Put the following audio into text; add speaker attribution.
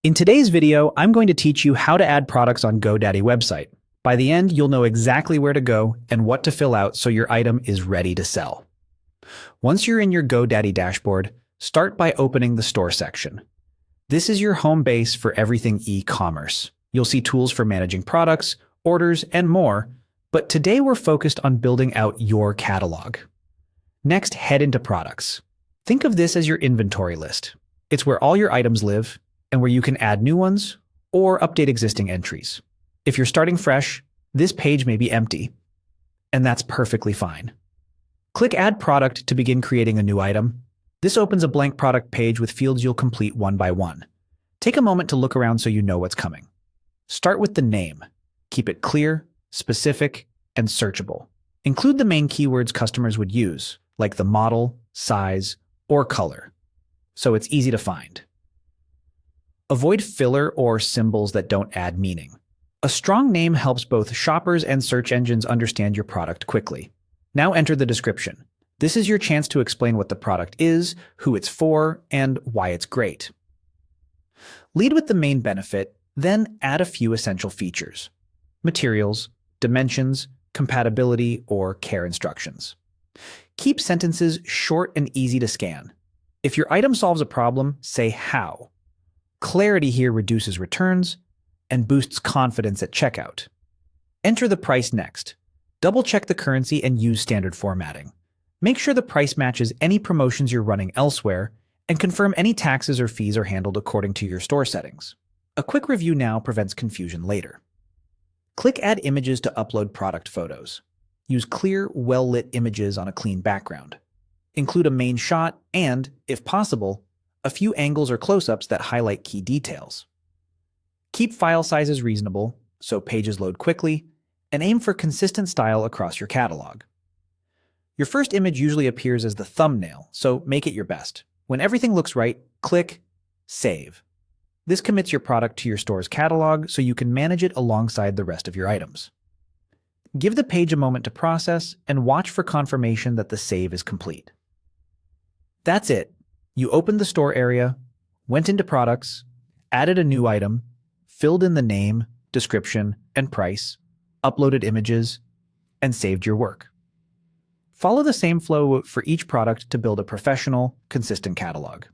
Speaker 1: In today's video, I'm going to teach you how to add products on GoDaddy website. By the end, you'll know exactly where to go and what to fill out so your item is ready to sell. Once you're in your GoDaddy dashboard, start by opening the store section. This is your home base for everything e-commerce. You'll see tools for managing products, orders, and more, but today we're focused on building out your catalog. Next, head into products. Think of this as your inventory list. It's where all your items live, and where you can add new ones or update existing entries. If you're starting fresh, this page may be empty, and that's perfectly fine. Click Add Product to begin creating a new item. This opens a blank product page with fields you'll complete one by one. Take a moment to look around so you know what's coming. Start with the name. Keep it clear, specific, and searchable. Include the main keywords customers would use, like the model, size, or color, so it's easy to find. Avoid filler or symbols that don't add meaning. A strong name helps both shoppers and search engines understand your product quickly. Now enter the description. This is your chance to explain what the product is, who it's for, and why it's great. Lead with the main benefit, then add a few essential features: materials, dimensions, compatibility, or care instructions. Keep sentences short and easy to scan. If your item solves a problem, say how. Clarity here reduces returns and boosts confidence at checkout. Enter the price next. Double-check the currency and use standard formatting. Make sure the price matches any promotions you're running elsewhere, and confirm any taxes or fees are handled according to your store settings. A quick review now prevents confusion later. Click Add Images to upload product photos. Use clear, well-lit images on a clean background. Include a main shot and, if possible, a few angles or close-ups that highlight key details. Keep file sizes reasonable, so pages load quickly, and aim for consistent style across your catalog. Your first image usually appears as the thumbnail, so make it your best. When everything looks right, click Save. This commits your product to your store's catalog so you can manage it alongside the rest of your items. Give the page a moment to process and watch for confirmation that the save is complete. That's it. You opened the store area, went into products, added a new item, filled in the name, description, and price, uploaded images, and saved your work. Follow the same flow for each product to build a professional, consistent catalog.